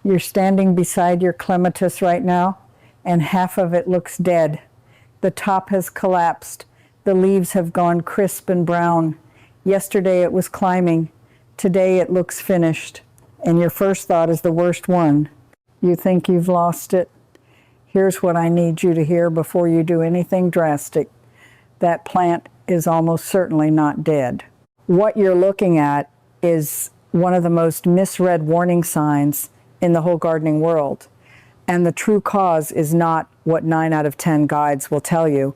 You're standing beside your clematis right now, and half of it looks dead. The top has collapsed. The leaves have gone crisp and brown. Yesterday it was climbing. Today it looks finished. And your first thought is the worst one. You think you've lost it? Here's what I need you to hear before you do anything drastic. That plant is almost certainly not dead. What you're looking at is one of the most misread warning signs in the whole gardening world. And the true cause is not what 9 out of 10 guides will tell you.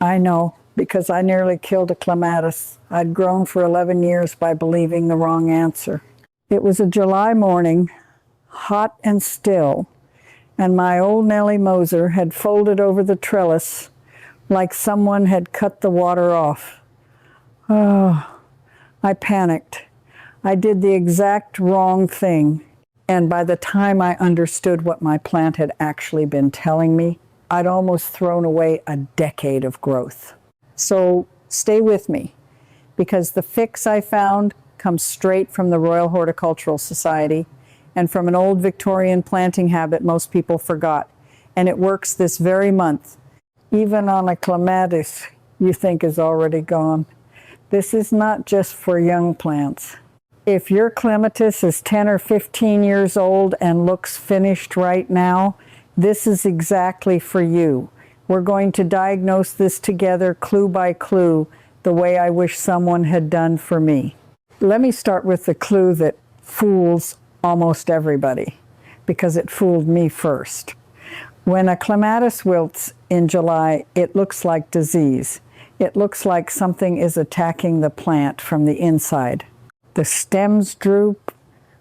I know, because I nearly killed a clematis. I'd grown for 11 years by believing the wrong answer. It was a July morning, hot and still, and my old Nellie Moser had folded over the trellis like someone had cut the water off. Oh, I panicked. I did the exact wrong thing. And by the time I understood what my plant had actually been telling me, I'd almost thrown away a decade of growth. So stay with me, because the fix I found comes straight from the Royal Horticultural Society and from an old Victorian planting habit most people forgot. And it works this very month, even on a clematis you think is already gone. This is not just for young plants. If your clematis is 10 or 15 years old and looks finished right now, this is exactly for you. We're going to diagnose this together, clue by clue, the way I wish someone had done for me. Let me start with the clue that fools almost everybody, because it fooled me first. When a clematis wilts in July, it looks like disease. It looks like something is attacking the plant from the inside. The stems droop,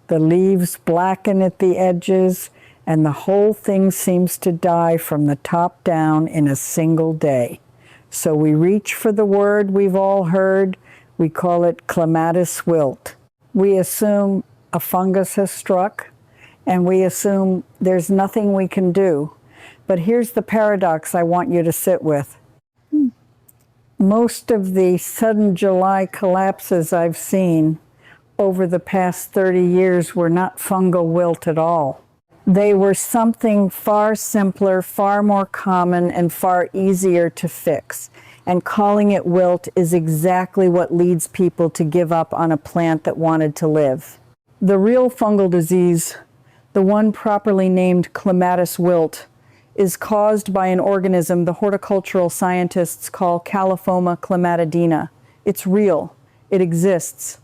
the leaves blacken at the edges, and the whole thing seems to die from the top down in a single day. So we reach for the word we've all heard. We call it clematis wilt. We assume a fungus has struck, and we assume there's nothing we can do. But here's the paradox I want you to sit with. Most of the sudden July collapses I've seen over the past 30 years were not fungal wilt at all. They were something far simpler, far more common, and far easier to fix. And calling it wilt is exactly what leads people to give up on a plant that wanted to live. The real fungal disease, the one properly named clematis wilt, is caused by an organism the horticultural scientists call California clematidina. It's real. It exists.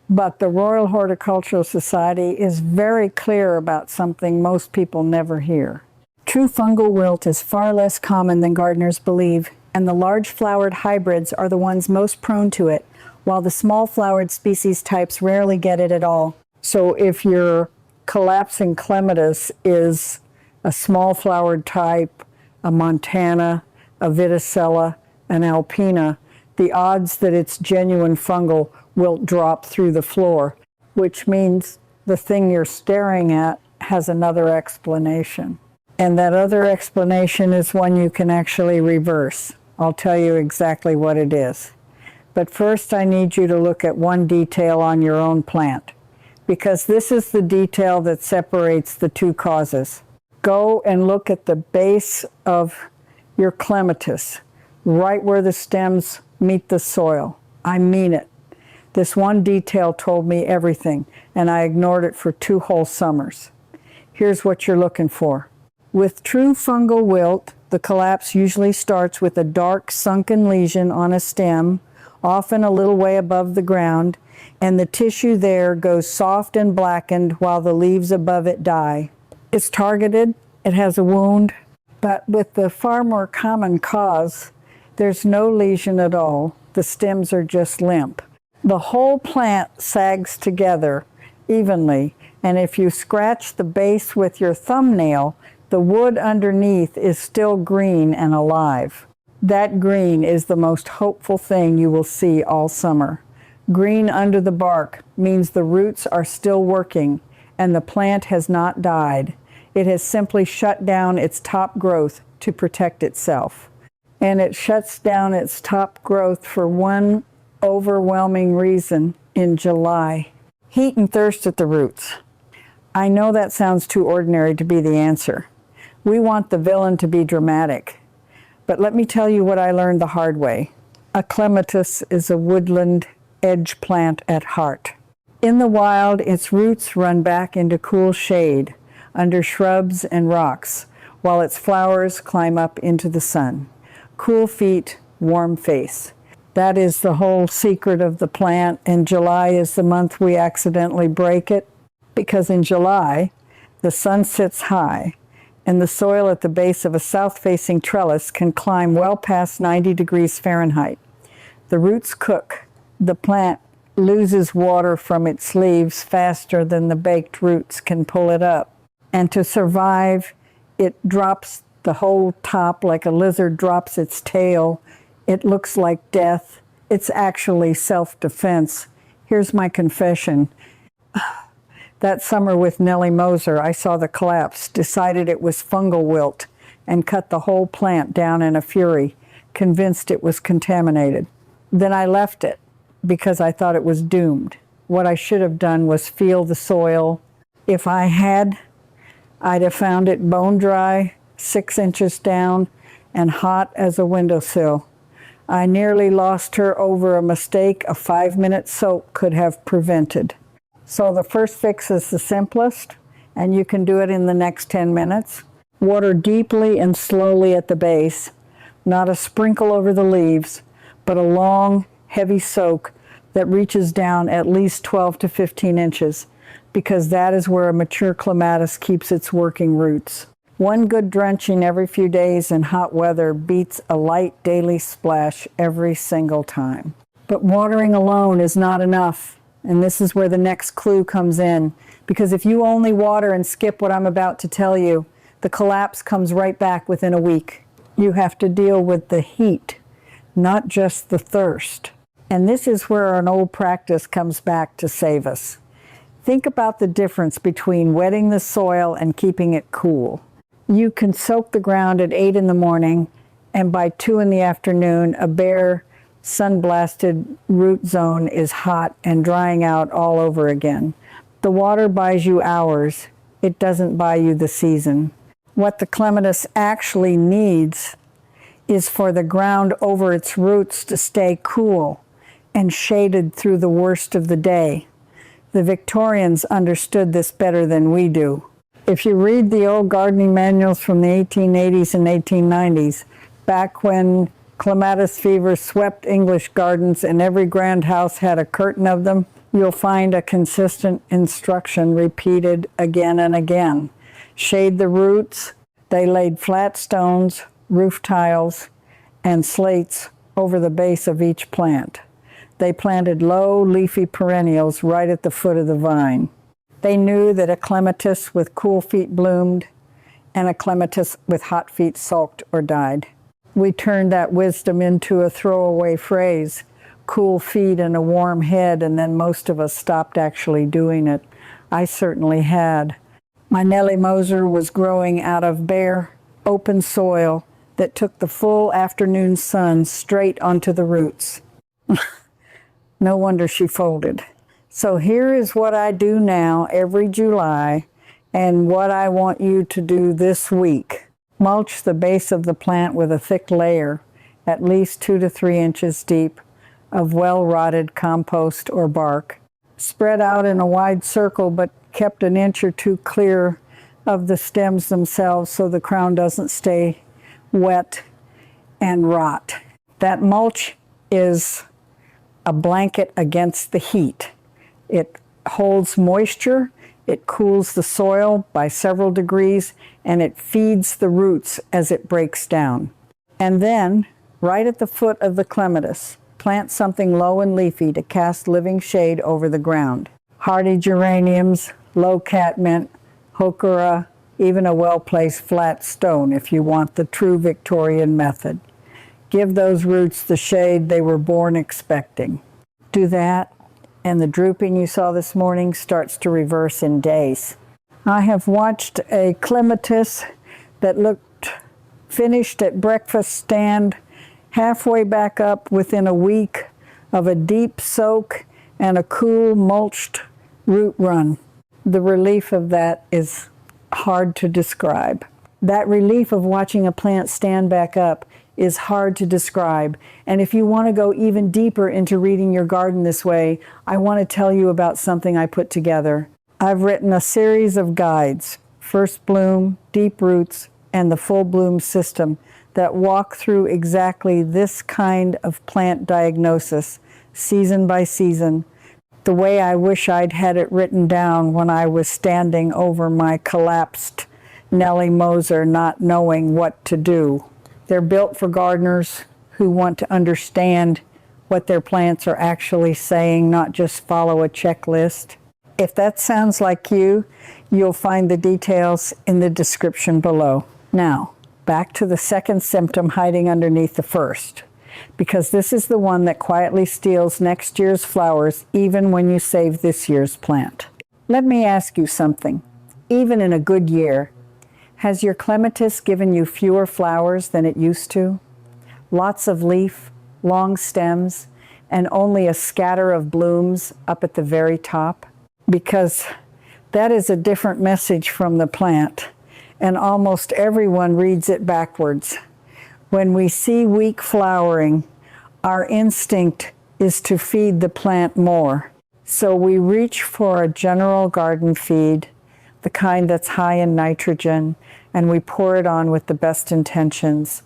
But the Royal Horticultural Society is very clear about something most people never hear. True fungal wilt is far less common than gardeners believe, and the large-flowered hybrids are the ones most prone to it, while the small-flowered species types rarely get it at all. So if your collapsing clematis is a small-flowered type, a Montana, a Vitacella, an Alpina, the odds that it's genuine fungal will drop through the floor, which means the thing you're staring at has another explanation. And that other explanation is one you can actually reverse. I'll tell you exactly what it is. But first I need you to look at one detail on your own plant, because this is the detail that separates the two causes. Go and look at the base of your clematis, right where the stems meet the soil. I mean it. This one detail told me everything, and I ignored it for 2 whole summers. Here's what you're looking for. With true fungal wilt, the collapse usually starts with a dark sunken lesion on a stem, often a little way above the ground, and the tissue there goes soft and blackened while the leaves above it die. It's targeted, it has a wound, but with the far more common cause, there's no lesion at all. The stems are just limp. The whole plant sags together evenly, and if you scratch the base with your thumbnail, the wood underneath is still green and alive. That green is the most hopeful thing you will see all summer. Green under the bark means the roots are still working and the plant has not died. It has simply shut down its top growth to protect itself. And it shuts down its top growth for one overwhelming reason in July. Heat and thirst at the roots. I know that sounds too ordinary to be the answer. We want the villain to be dramatic. But let me tell you what I learned the hard way. A clematis is a woodland edge plant at heart. In the wild, its roots run back into cool shade under shrubs and rocks, while its flowers climb up into the sun. Cool feet, warm face. That is the whole secret of the plant, and July is the month we accidentally break it, because in July, the sun sits high, and the soil at the base of a south-facing trellis can climb well past 90 degrees Fahrenheit. The roots cook. The plant loses water from its leaves faster than the baked roots can pull it up. And to survive, it drops the whole top like a lizard drops its tail. It looks like death. It's actually self-defense. Here's my confession. That summer with Nellie Moser, I saw the collapse, decided it was fungal wilt, and cut the whole plant down in a fury, convinced it was contaminated. Then I left it because I thought it was doomed. What I should have done was feel the soil. If I had, I'd have found it bone dry, 6 inches down, and hot as a windowsill. I nearly lost her over a mistake a 5-minute soak could have prevented. So the first fix is the simplest, and you can do it in the next 10 minutes. Water deeply and slowly at the base, not a sprinkle over the leaves, but a long, heavy soak that reaches down at least 12 to 15 inches, because that is where a mature clematis keeps its working roots. One good drenching every few days in hot weather beats a light daily splash every single time. But watering alone is not enough. And this is where the next clue comes in, because if you only water and skip what I'm about to tell you, the collapse comes right back within a week. You have to deal with the heat, not just the thirst. And this is where an old practice comes back to save us. Think about the difference between wetting the soil and keeping it cool. You can soak the ground at 8 in the morning, and by 2 in the afternoon, a bare, sun-blasted root zone is hot and drying out all over again. The water buys you hours. It doesn't buy you the season. What the clematis actually needs is for the ground over its roots to stay cool and shaded through the worst of the day. The Victorians understood this better than we do. If you read the old gardening manuals from the 1880s and 1890s, back when clematis fever swept English gardens and every grand house had a curtain of them, you'll find a consistent instruction repeated again and again. Shade the roots. They laid flat stones, roof tiles, and slates over the base of each plant. They planted low, leafy perennials right at the foot of the vine. They knew that a clematis with cool feet bloomed, and a clematis with hot feet sulked or died. We turned that wisdom into a throwaway phrase, cool feet and a warm head, and then most of us stopped actually doing it. I certainly had. My Nellie Moser was growing out of bare, open soil that took the full afternoon sun straight onto the roots. No wonder she folded. So here is what I do now every July, and what I want you to do this week. Mulch the base of the plant with a thick layer, at least 2 to 3 inches deep, of well-rotted compost or bark. Spread out in a wide circle, but kept an inch or 2 clear of the stems themselves so the crown doesn't stay wet and rot. That mulch is a blanket against the heat. It holds moisture, it cools the soil by several degrees, and it feeds the roots as it breaks down. And then, right at the foot of the clematis, plant something low and leafy to cast living shade over the ground. Hardy geraniums, low catmint, heuchera, even a well-placed flat stone if you want the true Victorian method. Give those roots the shade they were born expecting. Do that, and the drooping you saw this morning starts to reverse in days. I have watched a clematis that looked finished at breakfast stand halfway back up within a week of a deep soak and a cool mulched root run. The relief of that is hard to describe. That relief of watching a plant stand back up is hard to describe. And if you want to go even deeper into reading your garden this way, I want to tell you about something I put together. I've written a series of guides, First Bloom, Deep Roots, and the Full Bloom System, that walk through exactly this kind of plant diagnosis, season by season, the way I wish I'd had it written down when I was standing over my collapsed Nellie Moser, not knowing what to do. They're built for gardeners who want to understand what their plants are actually saying, not just follow a checklist. If that sounds like you, you'll find the details in the description below. Now, back to the second symptom hiding underneath the first, because this is the one that quietly steals next year's flowers even when you save this year's plant. Let me ask you something. Even in a good year, has your clematis given you fewer flowers than it used to? Lots of leaf, long stems, and only a scatter of blooms up at the very top? Because that is a different message from the plant, and almost everyone reads it backwards. When we see weak flowering, our instinct is to feed the plant more. So we reach for a general garden feed, the kind that's high in nitrogen, and we pour it on with the best intentions.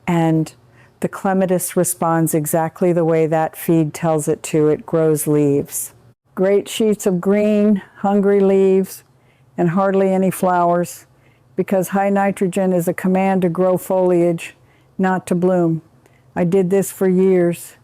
And the clematis responds exactly the way that feed tells it to. It grows leaves. Great sheets of green, hungry leaves, and hardly any flowers, because high nitrogen is a command to grow foliage, not to bloom. I did this for years.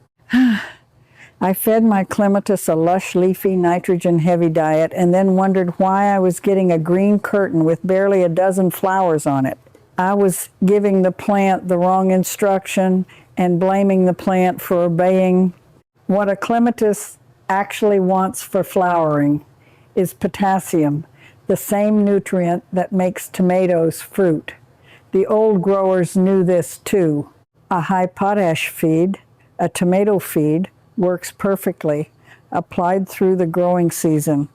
I fed my clematis a lush, leafy, nitrogen-heavy diet and then wondered why I was getting a green curtain with barely a dozen flowers on it. I was giving the plant the wrong instruction and blaming the plant for obeying. What a clematis actually wants for flowering is potassium, the same nutrient that makes tomatoes fruit. The old growers knew this too. A high potash feed, a tomato feed, works perfectly, applied through the growing season,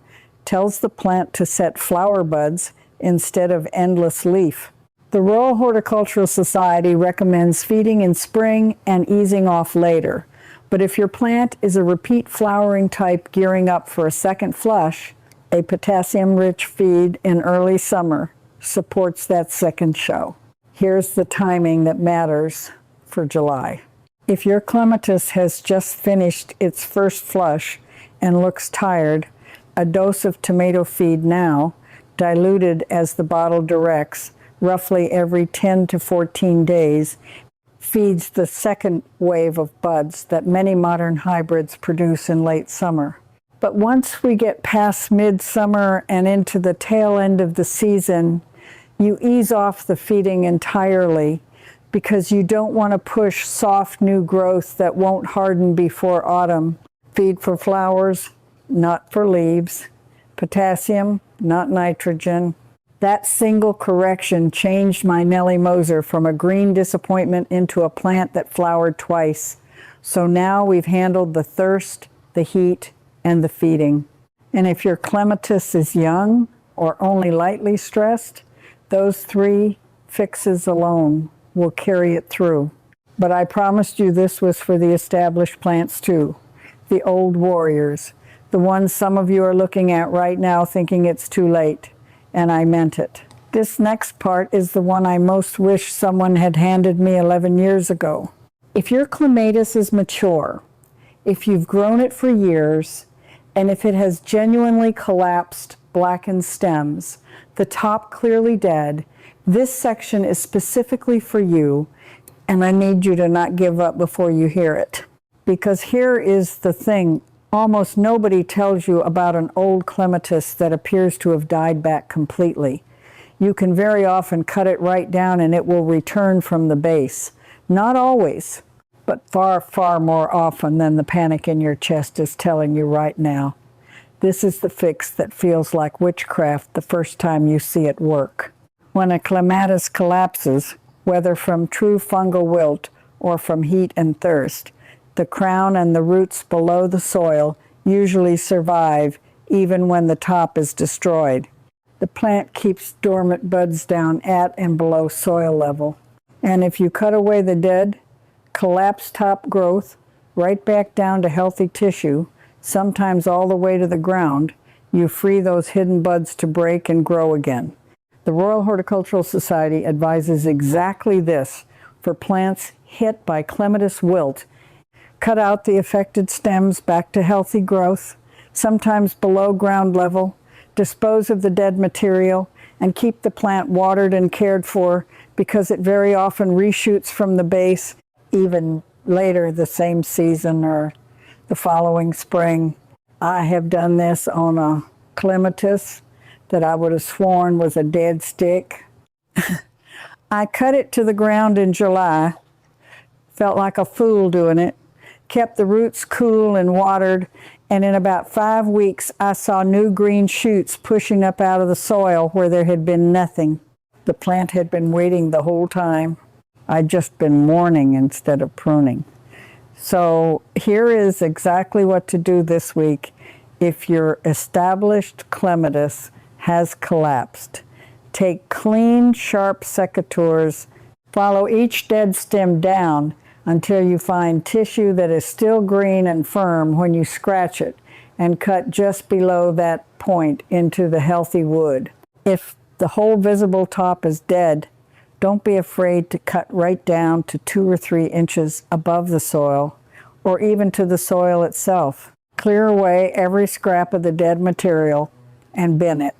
tells the plant to set flower buds instead of endless leaf. The Royal Horticultural Society recommends feeding in spring and easing off later. But if your plant is a repeat flowering type gearing up for a second flush, a potassium-rich feed in early summer supports that second show. Here's the timing that matters for July. If your clematis has just finished its first flush and looks tired, a dose of tomato feed now, diluted as the bottle directs, roughly every 10 to 14 days, feeds the second wave of buds that many modern hybrids produce in late summer. But once we get past midsummer and into the tail end of the season, you ease off the feeding entirely, because you don't want to push soft new growth that won't harden before autumn. Feed for flowers, not for leaves. Potassium, not nitrogen. That single correction changed my Nellie Moser from a green disappointment into a plant that flowered twice. So now we've handled the thirst, the heat, and the feeding. And if your clematis is young or only lightly stressed, those three fixes alone will carry it through. But I promised you this was for the established plants too, the old warriors, the ones some of you are looking at right now thinking it's too late, and I meant it. This next part is the one I most wish someone had handed me 11 years ago. If your clematis is mature, if you've grown it for years, and if it has genuinely collapsed, blackened stems, the top clearly dead, this section is specifically for you, and I need you to not give up before you hear it. Because here is the thing, almost nobody tells you about an old clematis that appears to have died back completely. You can very often cut it right down and it will return from the base. Not always, but far, far more often than the panic in your chest is telling you right now. This is the fix that feels like witchcraft the first time you see it work. When a clematis collapses, whether from true fungal wilt or from heat and thirst, the crown and the roots below the soil usually survive even when the top is destroyed. The plant keeps dormant buds down at and below soil level. And if you cut away the dead, collapsed top growth right back down to healthy tissue, sometimes all the way to the ground, you free those hidden buds to break and grow again. The Royal Horticultural Society advises exactly this for plants hit by clematis wilt. Cut out the affected stems back to healthy growth, sometimes below ground level, dispose of the dead material, and keep the plant watered and cared for, because it very often reshoots from the base even later the same season or the following spring. I have done this on a clematis that I would have sworn was a dead stick. I cut it to the ground in July, felt like a fool doing it, kept the roots cool and watered, and in about 5 weeks I saw new green shoots pushing up out of the soil where there had been nothing. The plant had been waiting the whole time. I'd just been mourning instead of pruning. So here is exactly what to do this week if your established clematis has collapsed. Take clean, sharp secateurs, follow each dead stem down until you find tissue that is still green and firm when you scratch it, and cut just below that point into the healthy wood. If the whole visible top is dead, don't be afraid to cut right down to 2 or 3 inches above the soil, or even to the soil itself. Clear away every scrap of the dead material and bin it.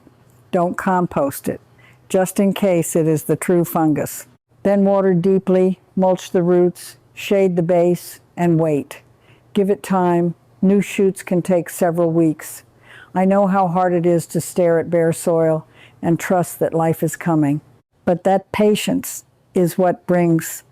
Don't compost it, just in case it is the true fungus. Then water deeply, mulch the roots, shade the base, and wait. Give it time. New shoots can take several weeks. I know how hard it is to stare at bare soil and trust that life is coming. But that patience is what brings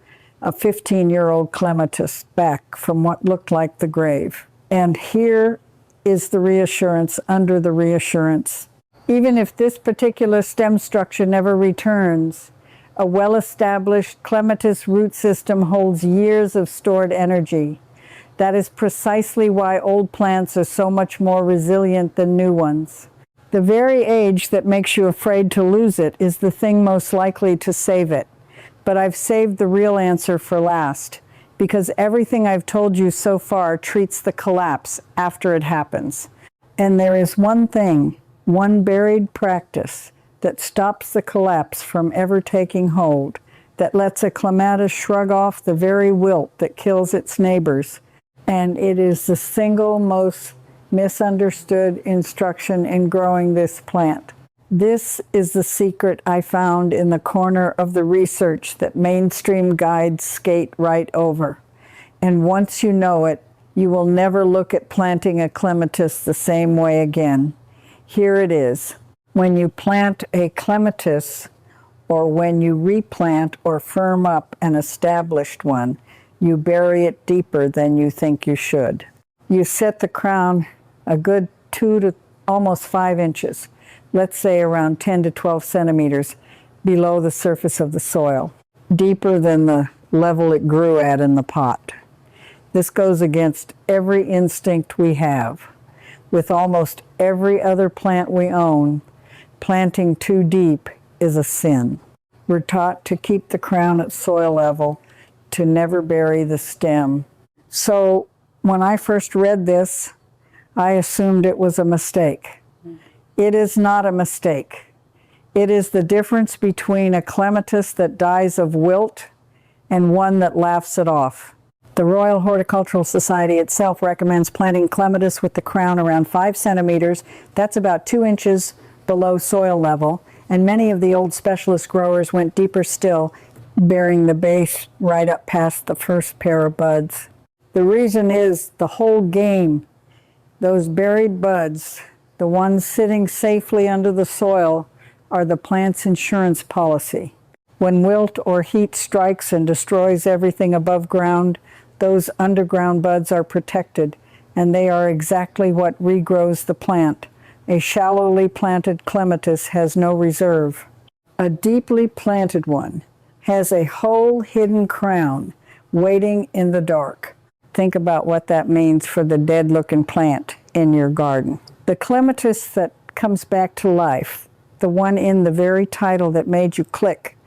a 15-year-old clematis back from what looked like the grave. And here is the reassurance under the reassurance. Even if this particular stem structure never returns, a well-established clematis root system holds years of stored energy. That is precisely why old plants are so much more resilient than new ones. The very age that makes you afraid to lose it is the thing most likely to save it. But I've saved the real answer for last, because everything I've told you so far treats the collapse after it happens. And there is one thing, one buried practice, that stops the collapse from ever taking hold, that lets a clematis shrug off the very wilt that kills its neighbors. And it is the single most misunderstood instruction in growing this plant. This is the secret I found in the corner of the research that mainstream guides skate right over. And once you know it, you will never look at planting a clematis the same way again. Here it is. When you plant a clematis, or when you replant or firm up an established one, you bury it deeper than you think you should. You set the crown a good 2 to almost 5 inches, let's say around 10 to 12 centimeters below the surface of the soil, deeper than the level it grew at in the pot. This goes against every instinct we have. With almost every other plant we own, planting too deep is a sin. We're taught to keep the crown at soil level, to never bury the stem. So when I first read this, I assumed it was a mistake. It is not a mistake. It is the difference between a clematis that dies of wilt and one that laughs it off. The Royal Horticultural Society itself recommends planting clematis with the crown around 5 centimeters. That's about 2 inches below soil level. And many of the old specialist growers went deeper still, burying the base right up past the first pair of buds. The reason is the whole game. Those buried buds, the ones sitting safely under the soil, are the plant's insurance policy. When wilt or heat strikes and destroys everything above ground, those underground buds are protected, and they are exactly what regrows the plant. A shallowly planted clematis has no reserve. A deeply planted one has a whole hidden crown waiting in the dark. Think about what that means for the dead-looking plant in your garden. The clematis that comes back to life, the one in the very title that made you click,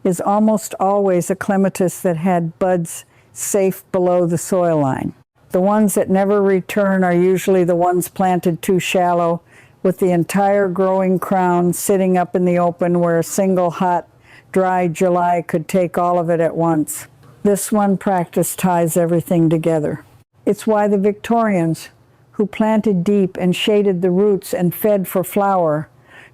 is almost always a clematis that had buds safe below the soil line. The ones that never return are usually the ones planted too shallow, with the entire growing crown sitting up in the open where a single hot, dry July could take all of it at once. This one practice ties everything together. It's why the Victorians, who planted deep and shaded the roots and fed for flower,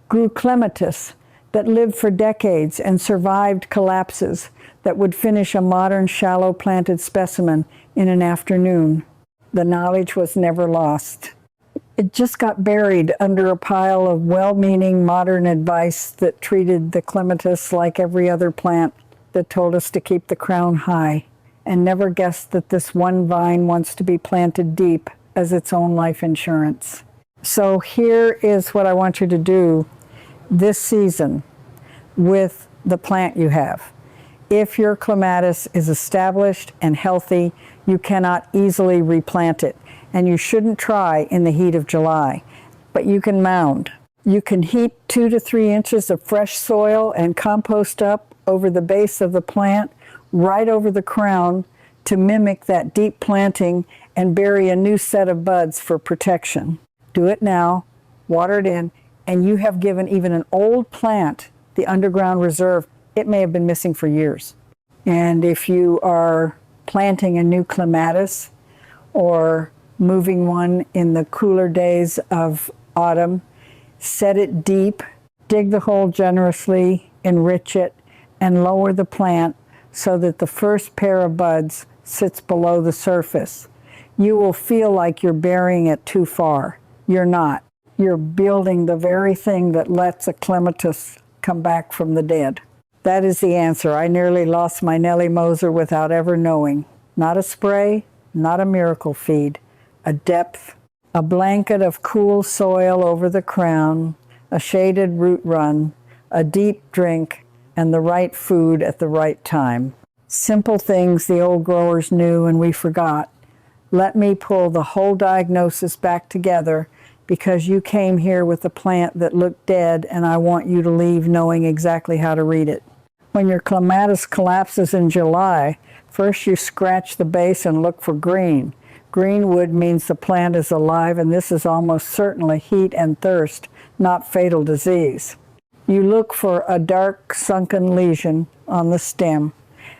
grew clematis that lived for decades and survived collapses that would finish a modern shallow planted specimen in an afternoon. The knowledge was never lost. It just got buried under a pile of well-meaning modern advice that treated the clematis like every other plant, that told us to keep the crown high, and never guessed that this one vine wants to be planted deep as its own life insurance. So here is what I want you to do this season with the plant you have. If your clematis is established and healthy, you cannot easily replant it, and you shouldn't try in the heat of July, but you can mound. You can heap 2 to 3 inches of fresh soil and compost up over the base of the plant, right over the crown, to mimic that deep planting and bury a new set of buds for protection. Do it now, water it in, and you have given even an old plant the underground reserve it may have been missing for years. And if you are planting a new clematis or moving one in the cooler days of autumn, set it deep, dig the hole generously, enrich it, and lower the plant so that the first pair of buds sits below the surface. You will feel like you're burying it too far. You're not. You're building the very thing that lets a clematis come back from the dead. That is the answer. I nearly lost my Nellie Moser without ever knowing. Not a spray, not a miracle feed, a depth, a blanket of cool soil over the crown, a shaded root run, a deep drink, and the right food at the right time. Simple things the old growers knew and we forgot. Let me pull the whole diagnosis back together, because you came here with a plant that looked dead, and I want you to leave knowing exactly how to read it. When your clematis collapses in July, first you scratch the base and look for green. Green wood means the plant is alive, and this is almost certainly heat and thirst, not fatal disease. You look for a dark sunken lesion on the stem,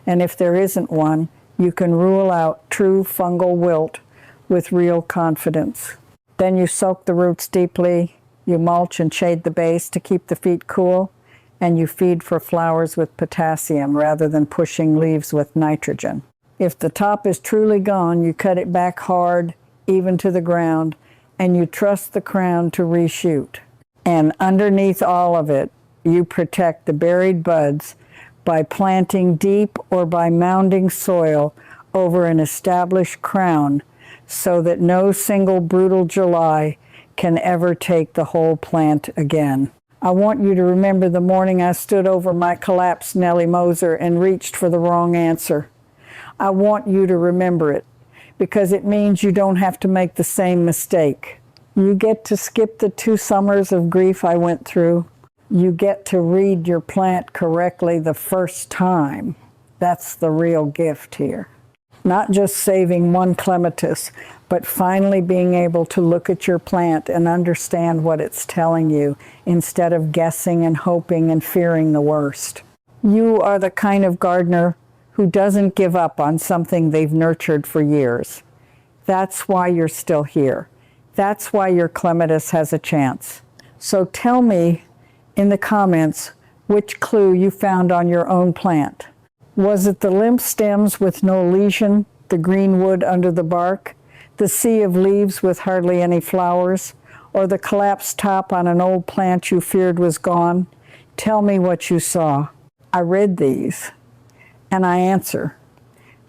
and if there isn't one, you can rule out true fungal wilt with real confidence. Then you soak the roots deeply, you mulch and shade the base to keep the feet cool, and you feed for flowers with potassium rather than pushing leaves with nitrogen. If the top is truly gone, you cut it back hard, even to the ground, and you trust the crown to reshoot. And underneath all of it, you protect the buried buds by planting deep or by mounding soil over an established crown, so that no single brutal July can ever take the whole plant again. I want you to remember the morning I stood over my collapsed Nellie Moser and reached for the wrong answer. I want you to remember it, because it means you don't have to make the same mistake. You get to skip the 2 summers of grief I went through. You get to read your plant correctly the first time. That's the real gift here. Not just saving one clematis, but finally being able to look at your plant and understand what it's telling you, instead of guessing and hoping and fearing the worst. You are the kind of gardener who doesn't give up on something they've nurtured for years. That's why you're still here. That's why your clematis has a chance. So tell me in the comments which clue you found on your own plant. Was it the limp stems with no lesion, the green wood under the bark, the sea of leaves with hardly any flowers, or the collapsed top on an old plant you feared was gone? Tell me what you saw. I read these, and I answer,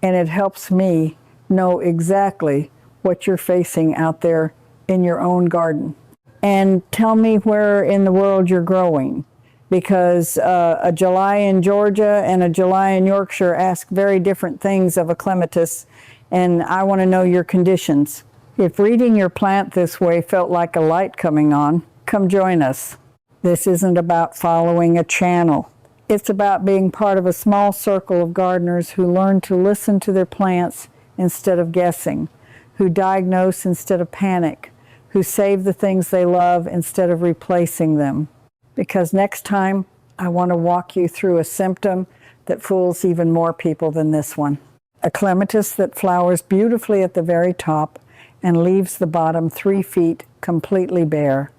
and it helps me know exactly what you're facing out there in your own garden. And tell me where in the world you're growing, because a July in Georgia and a July in Yorkshire ask very different things of a clematis, and I want to know your conditions. If reading your plant this way felt like a light coming on, come join us. This isn't about following a channel. It's about being part of a small circle of gardeners who learn to listen to their plants instead of guessing, who diagnose instead of panic, who save the things they love instead of replacing them. Because next time, I want to walk you through a symptom that fools even more people than this one. A clematis that flowers beautifully at the very top and leaves the bottom 3 feet completely bare.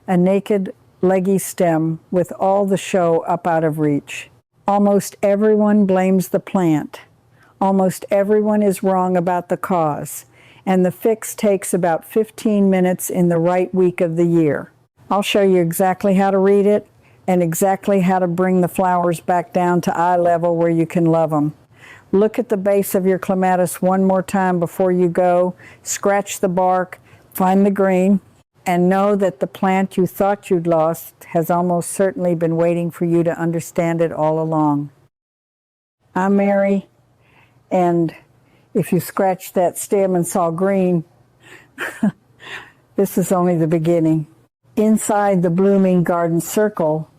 A naked, leggy stem with all the show up out of reach. Almost everyone blames the plant. Almost everyone is wrong about the cause. And the fix takes about 15 minutes in the right week of the year. I'll show you exactly how to read it and exactly how to bring the flowers back down to eye level where you can love them. Look at the base of your clematis one more time before you go. Scratch the bark, find the green, and know that the plant you thought you'd lost has almost certainly been waiting for you to understand it all along. I'm Mary, and if you scratched that stem and saw green, this is only the beginning. Inside the blooming garden circle,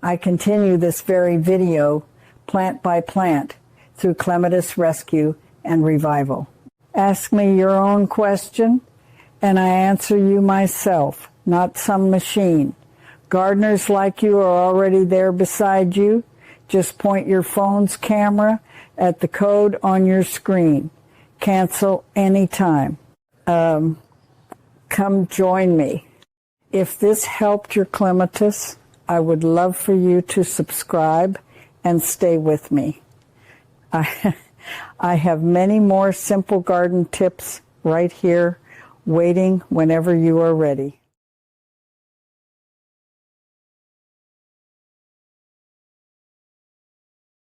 I continue this very video, plant by plant, through clematis rescue and revival. Ask me your own question, and I answer you myself, not some machine. Gardeners like you are already there beside you. Just point your phone's camera at the code on your screen. Cancel anytime. Come join me. If this helped your clematis, I would love for you to subscribe and stay with me. I have many more simple garden tips right here, waiting whenever you are ready.